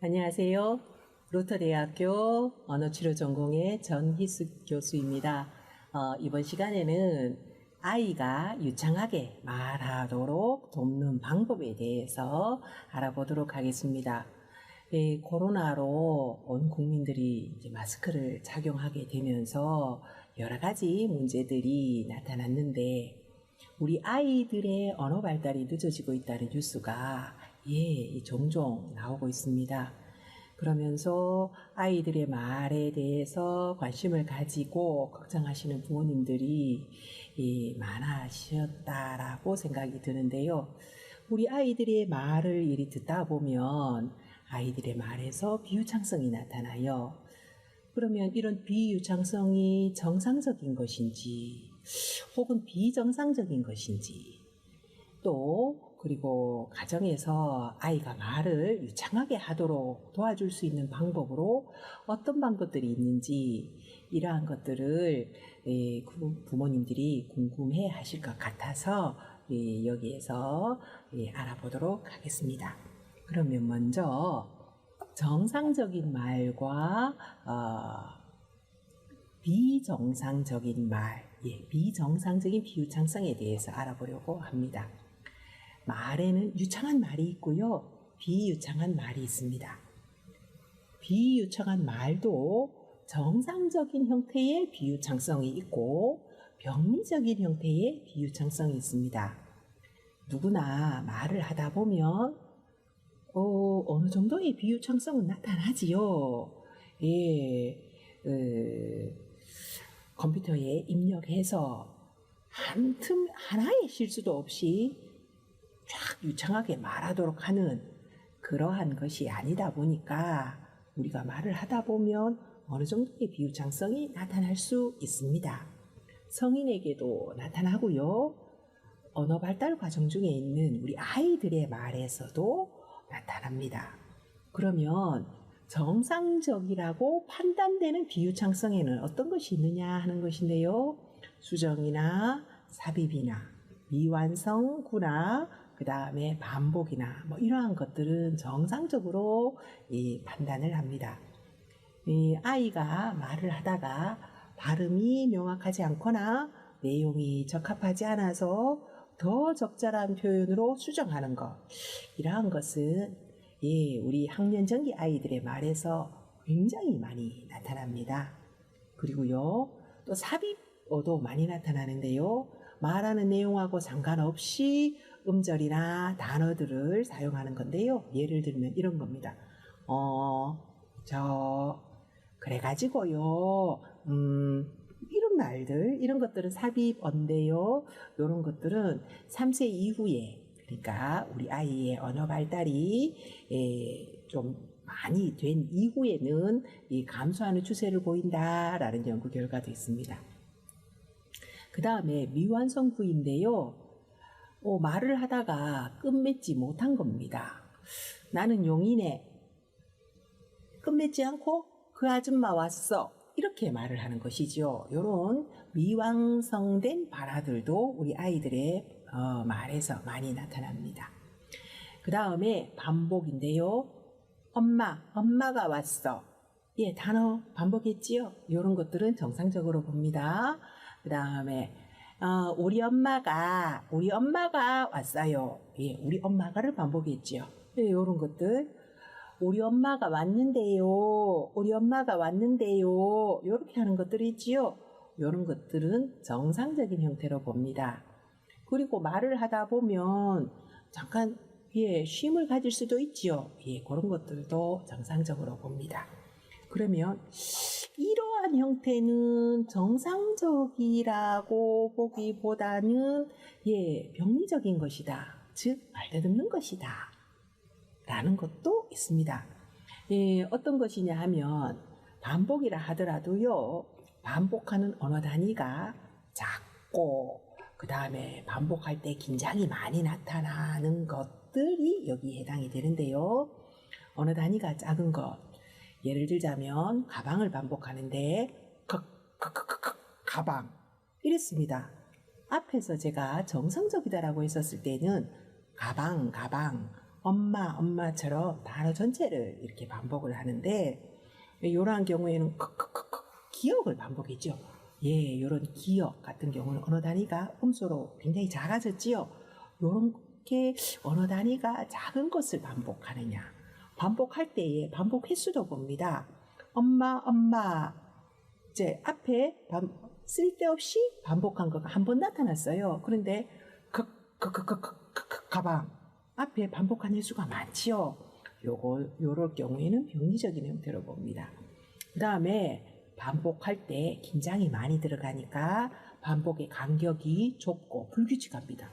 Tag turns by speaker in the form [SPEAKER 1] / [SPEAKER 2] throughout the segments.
[SPEAKER 1] 안녕하세요. 로터대학교 언어치료 전공의 전희숙 교수입니다. 이번 시간에는 아이가 유창하게 말하도록 돕는 방법에 대해서 알아보도록 하겠습니다. 코로나로 온 국민들이 이제 마스크를 착용하게 되면서 여러 가지 문제들이 나타났는데 우리 아이들의 언어 발달이 늦어지고 있다는 뉴스가 종종 나오고 있습니다. 그러면서 아이들의 말에 대해서 관심을 가지고 걱정하시는 부모님들이 많아지셨다라고 생각이 드는데요. 우리 아이들의 말을 이리 듣다 보면 아이들의 말에서 비유창성이 나타나요. 그러면 이런 비유창성이 정상적인 것인지 혹은 비정상적인 것인지 그리고 가정에서 아이가 말을 유창하게 하도록 도와줄 수 있는 방법으로 어떤 방법들이 있는지 이러한 것들을 부모님들이 궁금해 하실 것 같아서 여기에서 알아보도록 하겠습니다. 그러면 먼저 정상적인 말과 비정상적인 말, 비정상적인 비유창성에 대해서 알아보려고 합니다. 말에는 유창한 말이 있고요. 비유창한 말이 있습니다. 비유창한 말도 정상적인 형태의 비유창성이 있고 병리적인 형태의 비유창성이 있습니다. 누구나 말을 하다 보면 어느 정도의 비유창성은 나타나지요. 컴퓨터에 입력해서 한 틈 하나의 실수도 없이 쫙 유창하게 말하도록 하는 그러한 것이 아니다 보니까 우리가 말을 하다 보면 어느 정도의 비유창성이 나타날 수 있습니다. 성인에게도 나타나고요. 언어 발달 과정 중에 있는 우리 아이들의 말에서도 나타납니다. 그러면 정상적이라고 판단되는 비유창성에는 어떤 것이 있느냐 하는 것인데요. 수정이나 삽입이나 미완성구나 그 다음에 반복이나 이러한 것들은 정상적으로 판단을 합니다. 아이가 말을 하다가 발음이 명확하지 않거나 내용이 적합하지 않아서 더 적절한 표현으로 수정하는 것, 이러한 것은 우리 학년전기 아이들의 말에서 굉장히 많이 나타납니다. 그리고요, 또 삽입어도 많이 나타나는데요. 말하는 내용하고 상관없이 음절이나 단어들을 사용하는 건데요. 예를 들면 이런 겁니다. 그래가지고요, 이런 말들, 이런 것들은 삽입어인데요. 이런 것들은 3세 이후에, 그러니까 우리 아이의 언어 발달이 좀 많이 된 이후에는 감소하는 추세를 보인다라는 연구 결과도 있습니다. 그 다음에 미완성구인데요. 말을 하다가 끝맺지 못한 겁니다. 나는 용이네. 끝맺지 않고 그 아줌마 왔어. 이렇게 말을 하는 것이죠. 이런 미완성된 발화들도 우리 아이들의 말에서 많이 나타납니다. 그 다음에 반복인데요. 엄마가 왔어. 단어 반복했지요. 이런 것들은 정상적으로 봅니다. 그 다음에 우리 엄마가 왔어요. 우리 엄마가를 반복했지요. 이런 것들. 우리 엄마가 왔는데요. 이렇게 하는 것들이 있지요. 이런 것들은 정상적인 형태로 봅니다. 그리고 말을 하다 보면 잠깐 쉼을 가질 수도 있지요. 그런 것들도 정상적으로 봅니다. 그러면 이러한 형태는 정상적이라고 보기보다는 병리적인 것이다. 즉 말대듬는 것이다. 라는 것도 있습니다. 어떤 것이냐 하면 반복이라 하더라도요. 반복하는 언어 단위가 작고 그 다음에 반복할 때 긴장이 많이 나타나는 것들이 여기에 해당이 되는데요. 언어 단위가 작은 것, 예를 들자면 가방을 반복하는데 가방 이랬습니다. 앞에서 제가 정상적이다라고 했었을 때는 가방 엄마, 엄마처럼 단어 전체를 이렇게 반복을 하는데, 이러한 경우에는 기억을 반복했죠. 예, 이런 기억 같은 경우는 언어 단위가 음소로 굉장히 작아졌지요. 이렇게 언어 단위가 작은 것을 반복하느냐. 반복할 때에 반복 횟수도 봅니다. 엄마, 엄마. 이제 앞에 쓸데없이 반복한 거가 한 번 나타났어요. 그런데 가방 앞에 반복한 횟수가 많지요. 요럴 경우에는 병리적인 형태로 봅니다. 그 다음에 반복할 때 긴장이 많이 들어가니까 반복의 간격이 좁고 불규칙합니다.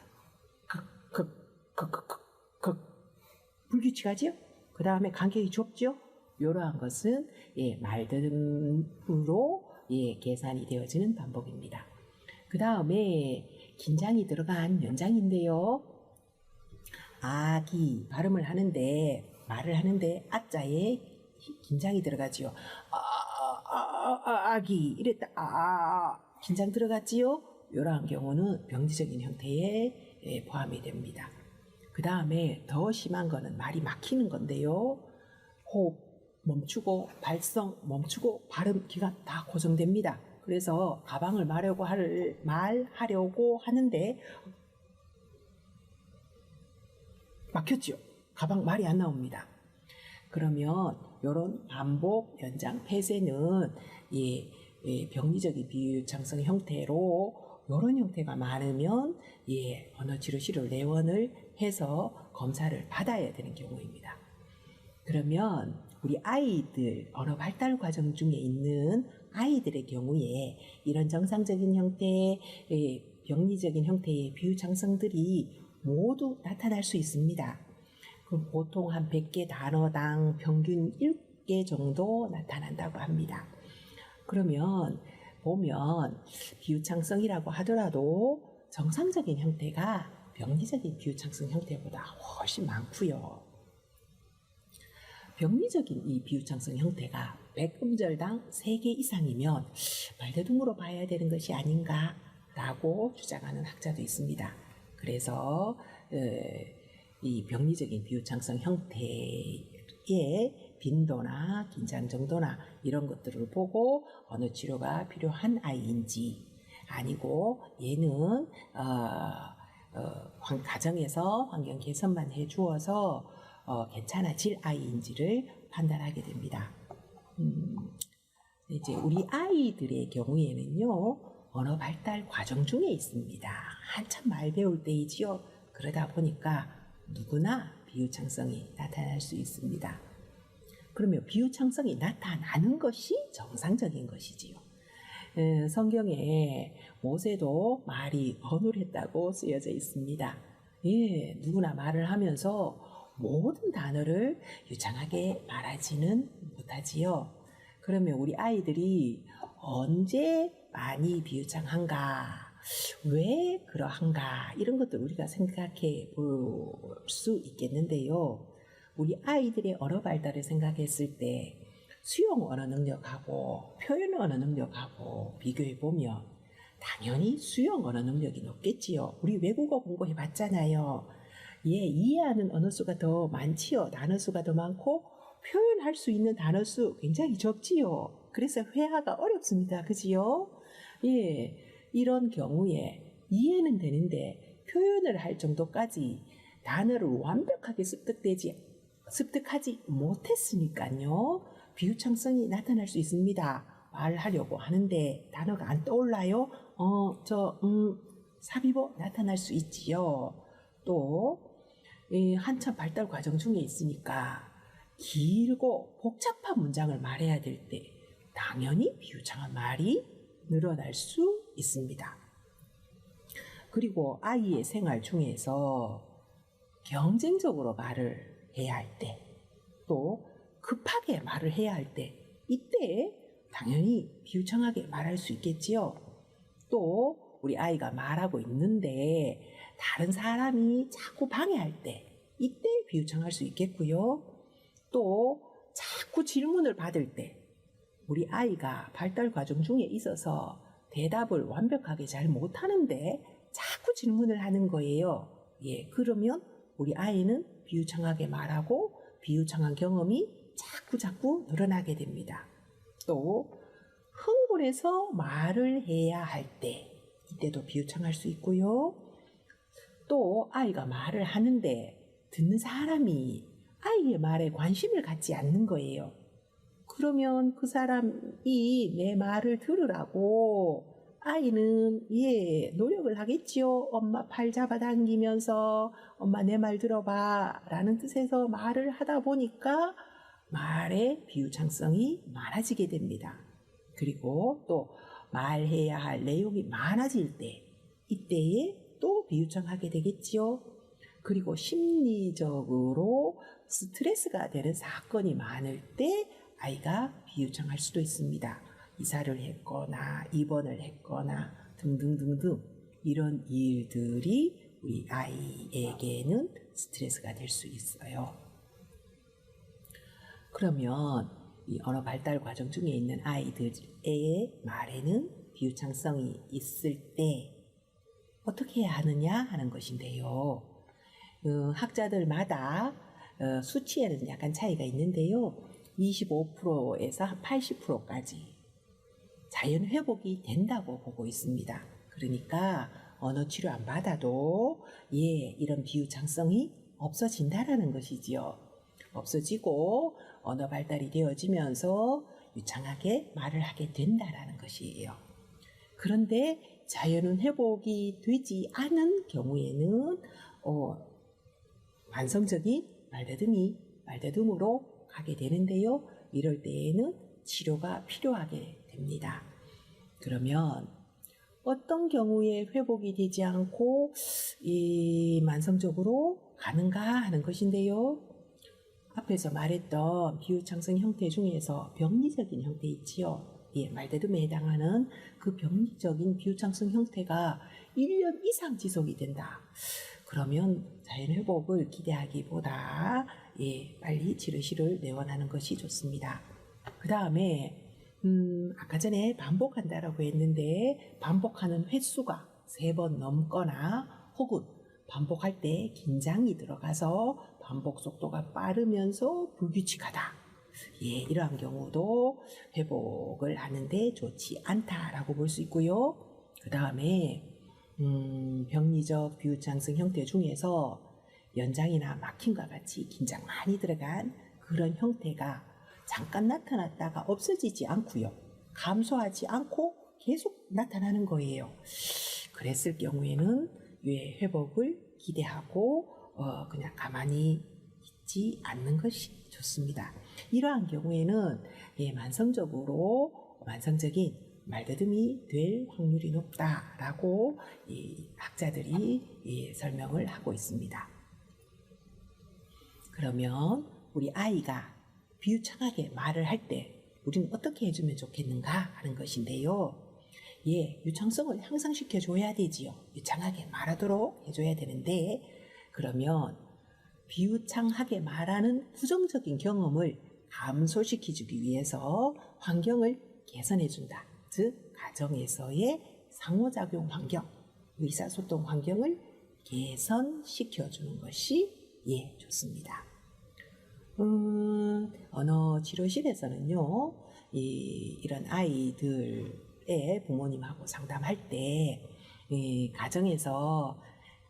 [SPEAKER 1] 불규칙하지요? 그 다음에 간격이 좁죠? 이러한 것은 말들음으로 계산이 되어지는 반복입니다. 그 다음에 긴장이 들어간 연장인데요. 아기 발음을 하는데 말을 하는데 아자에 긴장이 들어가지요. 아기 이랬다. 긴장 들어갔지요. 이러한 경우는 병리적인 형태에 포함이 됩니다. 그 다음에 더 심한 거는 말이 막히는 건데요. 호흡 멈추고 발성 멈추고 발음 기가 다 고정됩니다. 그래서 가방을 말하려고 하는데 막혔죠. 가방 말이 안 나옵니다. 그러면 이런 반복, 연장, 폐쇄는 병리적인 비유창성 형태로 이런 형태가 많으면 언어치료실을 내원을 해서 검사를 받아야 되는 경우입니다. 그러면 우리 아이들 언어 발달 과정 중에 있는 아이들의 경우에 이런 정상적인 형태의 병리적인 형태의 비유창성들이 모두 나타날 수 있습니다. 보통 한 100개 단어당 평균 7개 정도 나타난다고 합니다. 그러면 보면 비유창성이라고 하더라도 정상적인 형태가 병리적인 비유창성 형태보다 훨씬 많고요. 병리적인 이 비유창성 형태가 100음절당 3개 이상이면 말대둥으로 봐야 되는 것이 아닌가라고 주장하는 학자도 있습니다. 그래서 이 병리적인 비유창성 형태의 빈도나 긴장 정도나 이런 것들을 보고 어느 치료가 필요한 아이인지 아니고 얘는 가정에서 환경 개선만 해주어서 괜찮아질 아이인지를 판단하게 됩니다. 이제 우리 아이들의 경우에는요, 언어 발달 과정 중에 있습니다. 한참 말 배울 때이지요. 그러다 보니까 누구나 비유창성이 나타날 수 있습니다. 그러면 비유창성이 나타나는 것이 정상적인 것이지요. 성경에 모세도 말이 어눌했다고 쓰여져 있습니다. 누구나 말을 하면서 모든 단어를 유창하게 말하지는 못하지요. 그러면 우리 아이들이 언제 많이 비유창한가, 왜 그러한가 이런 것들 우리가 생각해 볼 수 있겠는데요. 우리 아이들의 언어 발달을 생각했을 때 수용 언어 능력하고 표현 언어 능력하고 비교해 보면 당연히 수용 언어 능력이 높겠지요. 우리 외국어 공부해 봤잖아요. 이해하는 언어 수가 더 많지요. 단어 수가 더 많고 표현할 수 있는 단어 수 굉장히 적지요. 그래서 회화가 어렵습니다. 그지요? 이런 경우에 이해는 되는데 표현을 할 정도까지 단어를 완벽하게 습득하지 못했으니까요. 비유창성이 나타날 수 있습니다. 말하려고 하는데 단어가 안 떠올라요? 삽입어 나타날 수 있지요. 또 한참 발달 과정 중에 있으니까 길고 복잡한 문장을 말해야 될 때 당연히 비유창한 말이 늘어날 수 있습니다. 그리고 아이의 생활 중에서 경쟁적으로 말을 해야 할 때, 또 급하게 말을 해야 할 때, 이때 당연히 비유창하게 말할 수 있겠지요. 또 우리 아이가 말하고 있는데 다른 사람이 자꾸 방해할 때, 이때 비유창할 수 있겠고요. 또 자꾸 질문을 받을 때, 우리 아이가 발달 과정 중에 있어서 대답을 완벽하게 잘 못하는데 자꾸 질문을 하는 거예요. 그러면 우리 아이는 비유창하게 말하고 비유창한 경험이 자꾸 늘어나게 됩니다. 또 흥분해서 말을 해야 할 때, 이때도 비유창할 수 있고요. 또 아이가 말을 하는데 듣는 사람이 아이의 말에 관심을 갖지 않는 거예요. 그러면 그 사람이 내 말을 들으라고 아이는 노력을 하겠지요. 엄마 팔 잡아당기면서 엄마 내 말 들어봐 라는 뜻에서 말을 하다 보니까 말의 비유창성이 많아지게 됩니다. 그리고 또 말해야 할 내용이 많아질 때, 이때에 또 비유창하게 되겠지요. 그리고 심리적으로 스트레스가 되는 사건이 많을 때 아이가 비유창할 수도 있습니다. 이사를 했거나 입원을 했거나 등등등등 이런 일들이 우리 아이에게는 스트레스가 될 수 있어요. 그러면 이 언어 발달 과정 중에 있는 아이들의 말에는 비유창성이 있을 때 어떻게 해야 하느냐 하는 것인데요. 학자들마다 수치에는 약간 차이가 있는데요. 25%에서 한 80%까지 자연 회복이 된다고 보고 있습니다. 그러니까 언어 치료 안 받아도 이런 비유창성이 없어진다라는 것이지요. 없어지고 언어 발달이 되어지면서 유창하게 말을 하게 된다라는 것이에요. 그런데 자연 회복이 되지 않은 경우에는 만성적인 말다툼으로 가게 되는데요. 이럴 때에는 치료가 필요하게 됩니다. 그러면 어떤 경우에 회복이 되지 않고 만성적으로 가는가 하는 것인데요. 앞에서 말했던 비유창성 형태 중에서 병리적인 형태 있지요. 말다툼에 해당하는 그 병리적인 비유창성 형태가 1년 이상 지속이 된다. 그러면 자연회복을 기대하기보다 빨리 치료실을 내원하는 것이 좋습니다. 그 다음에 아까 전에 반복한다라고 했는데 반복하는 횟수가 3번 넘거나 혹은 반복할 때 긴장이 들어가서 반복 속도가 빠르면서 불규칙하다. 이러한 경우도 회복을 하는데 좋지 않다라고 볼 수 있고요. 그 다음에 병리적 비유창성 형태 중에서 연장이나 막힘과 같이 긴장 많이 들어간 그런 형태가 잠깐 나타났다가 없어지지 않고요. 감소하지 않고 계속 나타나는 거예요. 그랬을 경우에는 회복을 기대하고 그냥 가만히 있지 않는 것이 좋습니다. 이러한 경우에는 만성적인 말다툼이 될 확률이 높다라고 학자들이 설명을 하고 있습니다. 그러면 우리 아이가 비유창하게 말을 할 때 우리는 어떻게 해주면 좋겠는가 하는 것인데요. 유창성을 향상시켜 줘야 되지요. 유창하게 말하도록 해줘야 되는데, 그러면 비유창하게 말하는 부정적인 경험을 감소시키기 위해서 환경을 개선해 준다. 즉 가정에서의 상호작용 환경, 의사소통 환경을 개선시켜 주는 것이 좋습니다. 언어 치료실에서는요, 이런 아이들의 부모님하고 상담할 때 가정에서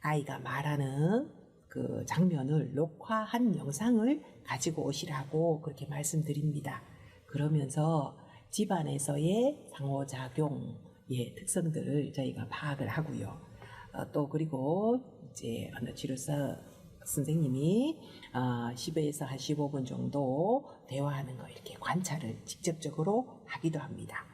[SPEAKER 1] 아이가 말하는 그 장면을 녹화한 영상을 가지고 오시라고 그렇게 말씀드립니다. 그러면서 집안에서의 상호작용의 특성들을 저희가 파악을 하고요. 또 그리고 이제 언어치료사 선생님이 10에서 한 15분 정도 대화하는 거 이렇게 관찰을 직접적으로 하기도 합니다.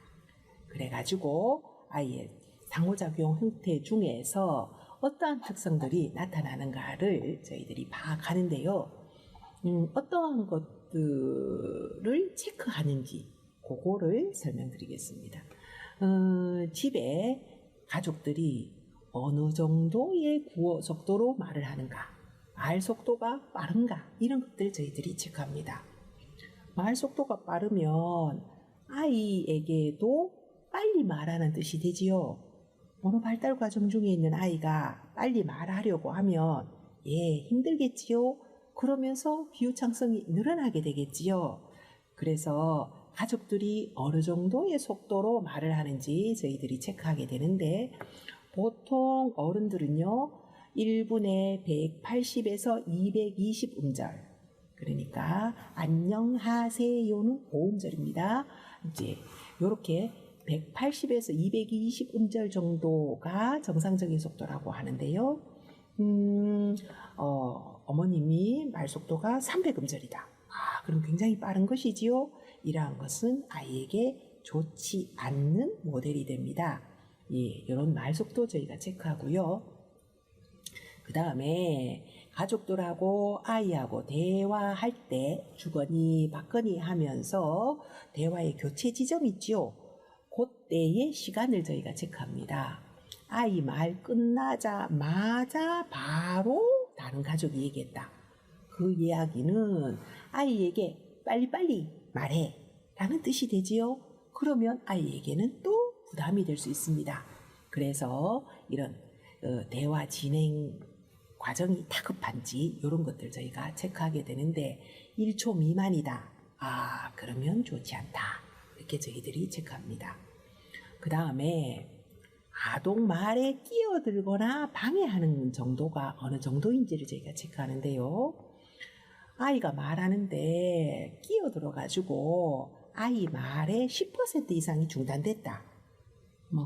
[SPEAKER 1] 그래가지고 아이의 상호작용 형태 중에서 어떠한 특성들이 나타나는가를 저희들이 파악하는데요. 어떠한 것들을 체크하는지 그거를 설명드리겠습니다. 집에 가족들이 어느 정도의 구어 속도로 말을 하는가, 말 속도가 빠른가, 이런 것들 저희들이 체크합니다. 말 속도가 빠르면 아이에게도 빨리 말하는 뜻이 되지요. 언어 발달 과정 중에 있는 아이가 빨리 말하려고 하면 힘들겠지요. 그러면서 비유창성이 늘어나게 되겠지요. 그래서 가족들이 어느 정도의 속도로 말을 하는지 저희들이 체크하게 되는데, 보통 어른들은요 1분에 180에서 220 음절, 그러니까 안녕하세요는 5음절입니다. 이제 이렇게 180에서 220 음절 정도가 정상적인 속도라고 하는데요. 어머님이 말 속도가 300음절이다. 그럼 굉장히 빠른 것이지요. 이러한 것은 아이에게 좋지 않는 모델이 됩니다. 이런 말 속도 저희가 체크하고요. 그 다음에 가족들하고 아이하고 대화할 때 주거니 받거니 하면서 대화의 교체 지점이 있죠. 그때의 시간을 저희가 체크합니다. 아이 말 끝나자마자 바로 다른 가족이 얘기했다. 그 이야기는 아이에게 빨리빨리 말해 라는 뜻이 되지요. 그러면 아이에게는 또 부담이 될 수 있습니다. 그래서 이런 대화 진행 과정이 다급한지 이런 것들 저희가 체크하게 되는데 1초 미만이다. 그러면 좋지 않다. 이렇게 저희들이 체크합니다. 그 다음에 아동 말에 끼어들거나 방해하는 정도가 어느 정도인지를 저희가 체크하는데요. 아이가 말하는데 끼어들어가지고 아이 말의 10% 이상이 중단됐다.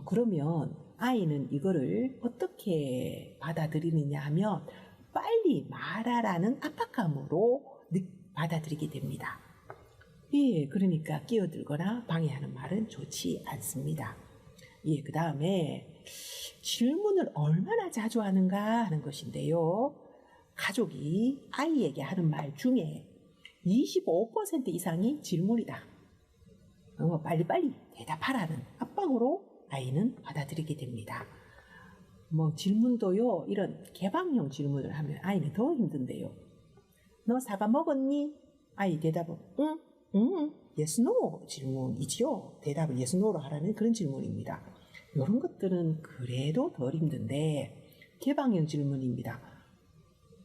[SPEAKER 1] 그러면 아이는 이거를 어떻게 받아들이느냐 하면 빨리 말하라는 압박감으로 받아들이게 됩니다. 그러니까 끼어들거나 방해하는 말은 좋지 않습니다. 그 다음에 질문을 얼마나 자주 하는가 하는 것인데요. 가족이 아이에게 하는 말 중에 25% 이상이 질문이다. 빨리빨리 대답하라는 압박으로 아이는 받아들이게 됩니다. 질문도요, 이런 개방형 질문을 하면 아이는 더 힘든데요. 너 사과 먹었니? 아이 대답은 응, yes, no 질문이지요. 대답을 yes, no로 하라는 그런 질문입니다. 이런 것들은 그래도 덜 힘든데 개방형 질문입니다.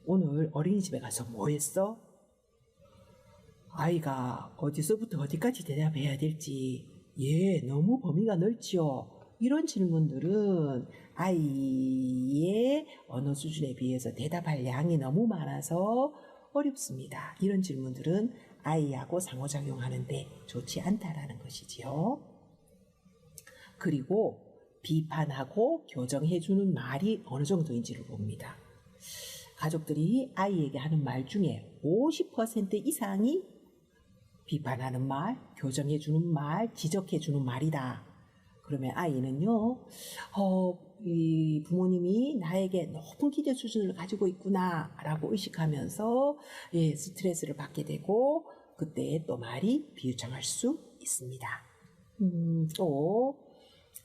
[SPEAKER 1] 오늘 어린이집에 가서 뭐 했어? 아이가 어디서부터 어디까지 대답해야 될지 너무 범위가 넓지요. 이런 질문들은 아이의 언어 수준에 비해서 대답할 양이 너무 많아서 어렵습니다. 이런 질문들은 아이하고 상호작용하는데 좋지 않다라는 것이지요. 그리고 비판하고 교정해주는 말이 어느 정도인지를 봅니다. 가족들이 아이에게 하는 말 중에 50% 이상이 비판하는 말, 교정해주는 말, 지적해주는 말이다. 그러면 아이는요, 이 부모님이 나에게 높은 기대 수준을 가지고 있구나 라고 의식하면서 스트레스를 받게 되고 그때 또 말이 비유창할 수 있습니다. 또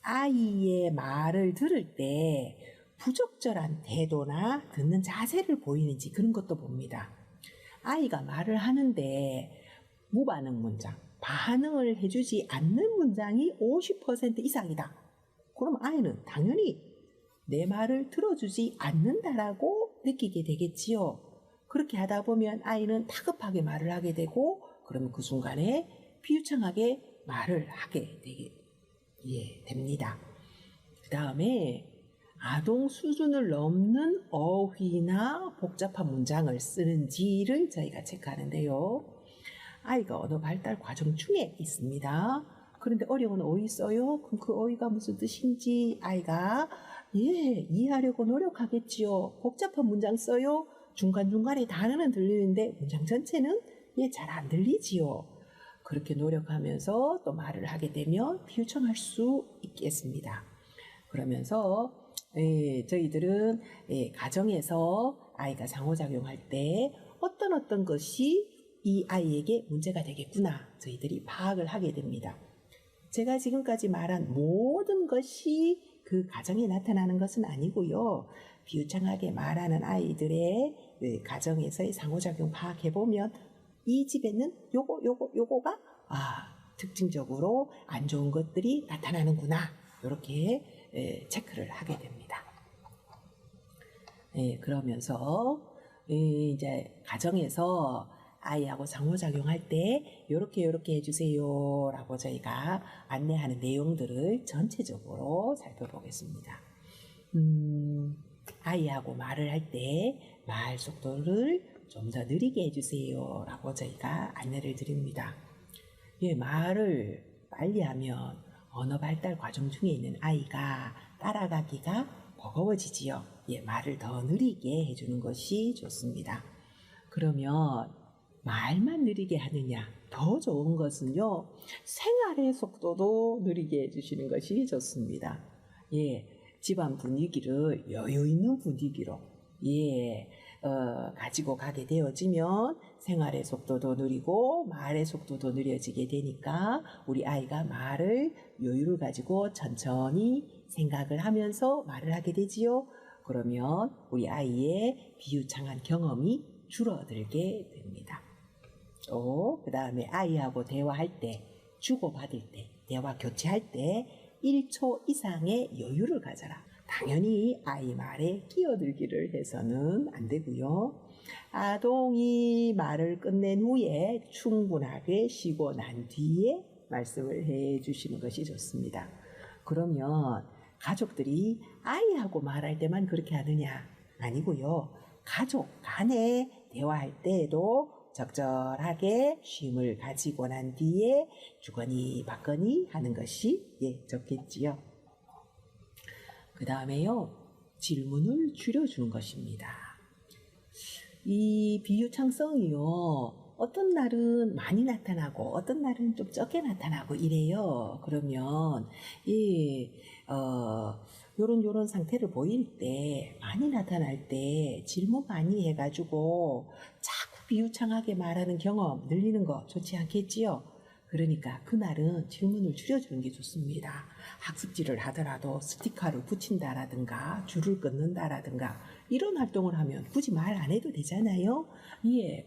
[SPEAKER 1] 아이의 말을 들을 때 부적절한 태도나 듣는 자세를 보이는지 그런 것도 봅니다. 아이가 말을 하는데 무반응 문장, 반응을 해주지 않는 문장이 50% 이상이다. 그럼 아이는 당연히 내 말을 들어주지 않는다라고 느끼게 되겠지요. 그렇게 하다 보면 아이는 다급하게 말을 하게 되고 그러면 그 순간에 비유창하게 말을 하게 됩니다. 그 다음에 아동 수준을 넘는 어휘나 복잡한 문장을 쓰는지를 저희가 체크하는데요. 아이가 언어 발달 과정 중에 있습니다. 그런데 어려운 어휘 써요? 그럼 그 어휘가 무슨 뜻인지 아이가 이해하려고 노력하겠지요. 복잡한 문장 써요? 중간중간에 단어는 들리는데 문장 전체는 잘 안 들리지요. 그렇게 노력하면서 또 말을 하게 되면 비유창할 수 있겠습니다. 그러면서 저희들은 가정에서 아이가 상호작용할 때 어떤 것이 이 아이에게 문제가 되겠구나 저희들이 파악을 하게 됩니다. 제가 지금까지 말한 모든 것이 그 가정에 나타나는 것은 아니고요. 비유창하게 말하는 아이들의 가정에서의 상호작용 파악해보면 이 집에는 요거가 특징적으로 안 좋은 것들이 나타나는구나 이렇게 체크를 하게 됩니다. 그러면서 이제 가정에서 아이하고 상호작용할 때 요렇게 해주세요라고 저희가 안내하는 내용들을 전체적으로 살펴보겠습니다. 아이하고 말을 할 때 말 속도를 좀 더 느리게 해주세요라고 저희가 안내를 드립니다. 말을 빨리 하면 언어 발달 과정 중에 있는 아이가 따라가기가 버거워지지요. 말을 더 느리게 해주는 것이 좋습니다. 그러면 말만 느리게 하느냐? 더 좋은 것은요, 생활의 속도도 느리게 해주시는 것이 좋습니다. 집안 분위기를 여유 있는 분위기로 가지고 가게 되어지면 생활의 속도도 느리고 말의 속도도 느려지게 되니까 우리 아이가 말을 여유를 가지고 천천히 생각을 하면서 말을 하게 되지요. 그러면 우리 아이의 비유창한 경험이 줄어들게 됩니다. 또 그 다음에 아이하고 대화할 때, 주고받을 때, 대화 교체할 때 1초 이상의 여유를 가져라. 당연히 아이 말에 끼어들기를 해서는 안 되고요. 아동이 말을 끝낸 후에 충분하게 쉬고 난 뒤에 말씀을 해 주시는 것이 좋습니다. 그러면 가족들이 아이하고 말할 때만 그렇게 하느냐? 아니고요. 가족 간에 대화할 때에도 적절하게 쉼을 가지고 난 뒤에 주거니 받거니 하는 것이 좋겠지요. 그 다음에요, 질문을 줄여주는 것입니다. 이 비유창성이요, 어떤 날은 많이 나타나고 어떤 날은 좀 적게 나타나고 이래요. 그러면 요런 상태를 보일 때, 많이 나타날 때 질문 많이 해가지고 자꾸 비유창하게 말하는 경험 늘리는 거 좋지 않겠지요? 그러니까 그날은 질문을 줄여주는 게 좋습니다. 학습지를 하더라도 스티커를 붙인다라든가 줄을 끊는다라든가 이런 활동을 하면 굳이 말 안 해도 되잖아요.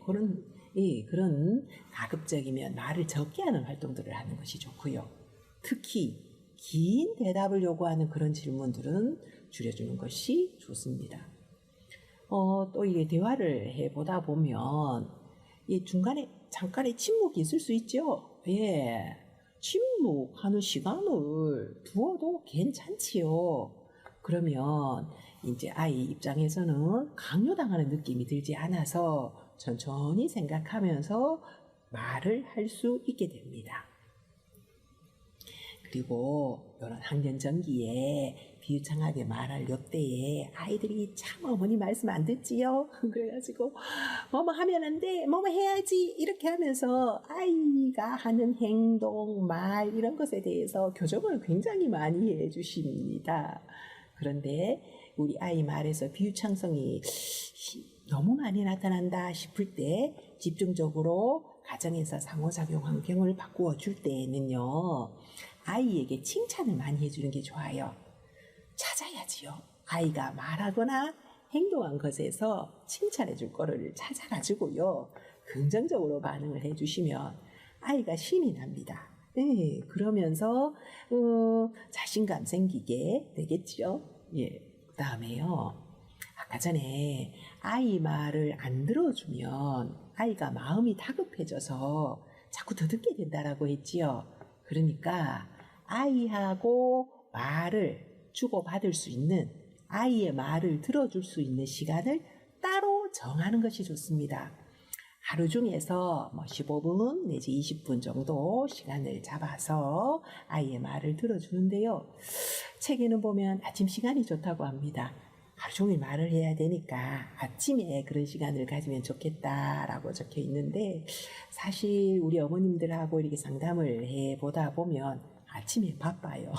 [SPEAKER 1] 그런 가급적이면 말을 적게 하는 활동들을 하는 것이 좋고요. 특히 긴 대답을 요구하는 그런 질문들은 줄여주는 것이 좋습니다. 또 이게 대화를 해보다 보면 중간에 잠깐의 침묵이 있을 수 있죠. 침묵하는 시간을 두어도 괜찮지요. 그러면 이제 아이 입장에서는 강요당하는 느낌이 들지 않아서 천천히 생각하면서 말을 할 수 있게 됩니다. 그리고 이런 학년 전기에 비유창하게 말할 요때에 아이들이 참 어머니 말씀 안 듣지요. 그래가지고 뭐뭐 하면 안 돼, 뭐뭐 해야지 이렇게 하면서 아이가 하는 행동, 말 이런 것에 대해서 교정을 굉장히 많이 해주십니다. 그런데 우리 아이 말에서 비유창성이 너무 많이 나타난다 싶을 때 집중적으로 가정에서 상호작용 환경을 바꾸어 줄 때에는요, 아이에게 칭찬을 많이 해주는 게 좋아요. 찾아야지요. 아이가 말하거나 행동한 것에서 칭찬해 줄 거를 찾아가지고요, 긍정적으로 반응을 해주시면 아이가 신이 납니다. 그러면서 자신감 생기게 되겠지요. 그 다음에요, 아까 전에 아이 말을 안 들어주면 아이가 마음이 다급해져서 자꾸 더 듣게 된다라고 했지요. 그러니까 아이하고 말을 주고받을 수 있는, 아이의 말을 들어줄 수 있는 시간을 따로 정하는 것이 좋습니다. 하루 중에서 15분 내지 20분 정도 시간을 잡아서 아이의 말을 들어주는데요. 책에는 보면 아침 시간이 좋다고 합니다. 하루 종일 말을 해야 되니까 아침에 그런 시간을 가지면 좋겠다라고 적혀 있는데, 사실 우리 어머님들하고 이렇게 상담을 해보다 보면 아침에 바빠요.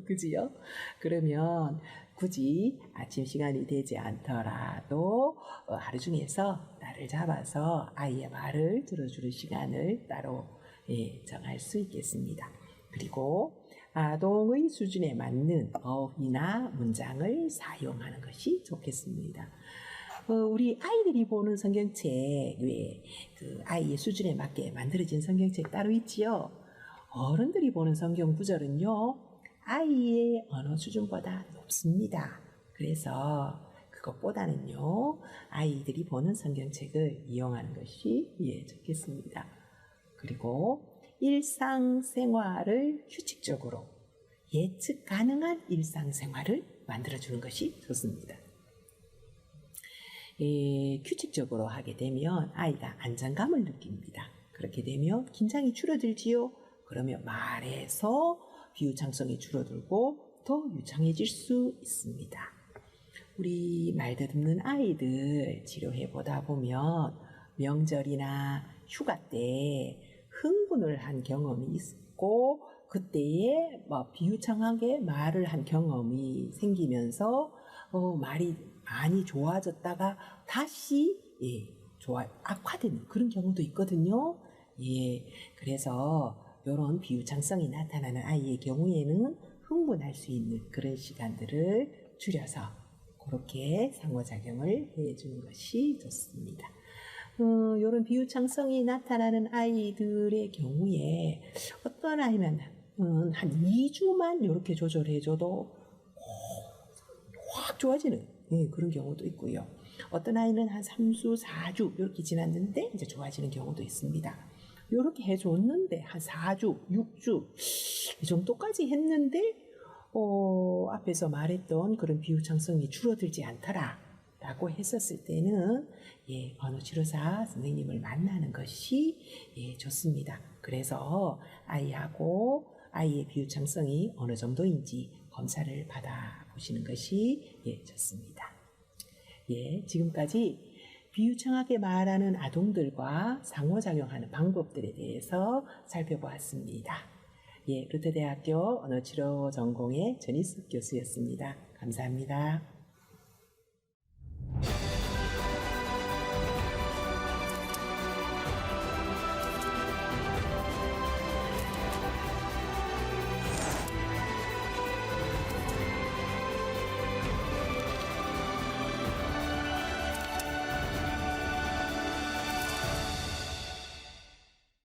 [SPEAKER 1] 그지요? 그러면 굳이 아침 시간이 되지 않더라도 하루 중에서 날을 잡아서 아이의 말을 들어주는 시간을 따로 정할 수 있겠습니다. 그리고 아동의 수준에 맞는 어휘나 문장을 사용하는 것이 좋겠습니다. 우리 아이들이 보는 성경책, 그 아이의 수준에 맞게 만들어진 성경책 따로 있지요. 어른들이 보는 성경 구절은요, 아이의 언어 수준보다 높습니다. 그래서 그것보다는요, 아이들이 보는 성경책을 이용하는 것이 좋겠습니다. 그리고 일상생활을 규칙적으로 예측 가능한 일상생활을 만들어주는 것이 좋습니다. 규칙적으로 하게 되면 아이가 안정감을 느낍니다. 그렇게 되면 긴장이 줄어들지요. 그러면 말에서 비유창성이 줄어들고 더 유창해질 수 있습니다. 우리 말 더듬는 아이들 치료해 보다 보면 명절이나 휴가 때 흥분을 한 경험이 있고 그때에 비유창하게 말을 한 경험이 생기면서 말이 많이 좋아졌다가 다시 악화되는 그런 경우도 있거든요. 그래서 이런 비유창성이 나타나는 아이의 경우에는 흥분할 수 있는 그런 시간들을 줄여서 그렇게 상호작용을 해주는 것이 좋습니다. 이런 비유창성이 나타나는 아이들의 경우에 어떤 아이는 한 2주만 이렇게 조절해줘도 확 좋아지는 그런 경우도 있고요. 어떤 아이는 한 3주, 4주 이렇게 지났는데 이제 좋아지는 경우도 있습니다. 이렇게 해줬는데 한 4주, 6주 이 정도까지 했는데 앞에서 말했던 그런 비유창성이 줄어들지 않더라 라고 했었을 때는 언어치료사 선생님을 만나는 것이 좋습니다. 그래서 아이하고 아이의 비유창성이 어느 정도인지 검사를 받아보시는 것이 좋습니다. 지금까지 비유창하게 말하는 아동들과 상호작용하는 방법들에 대해서 살펴보았습니다. 루터대학교 언어치료 전공의 전희숙 교수였습니다. 감사합니다.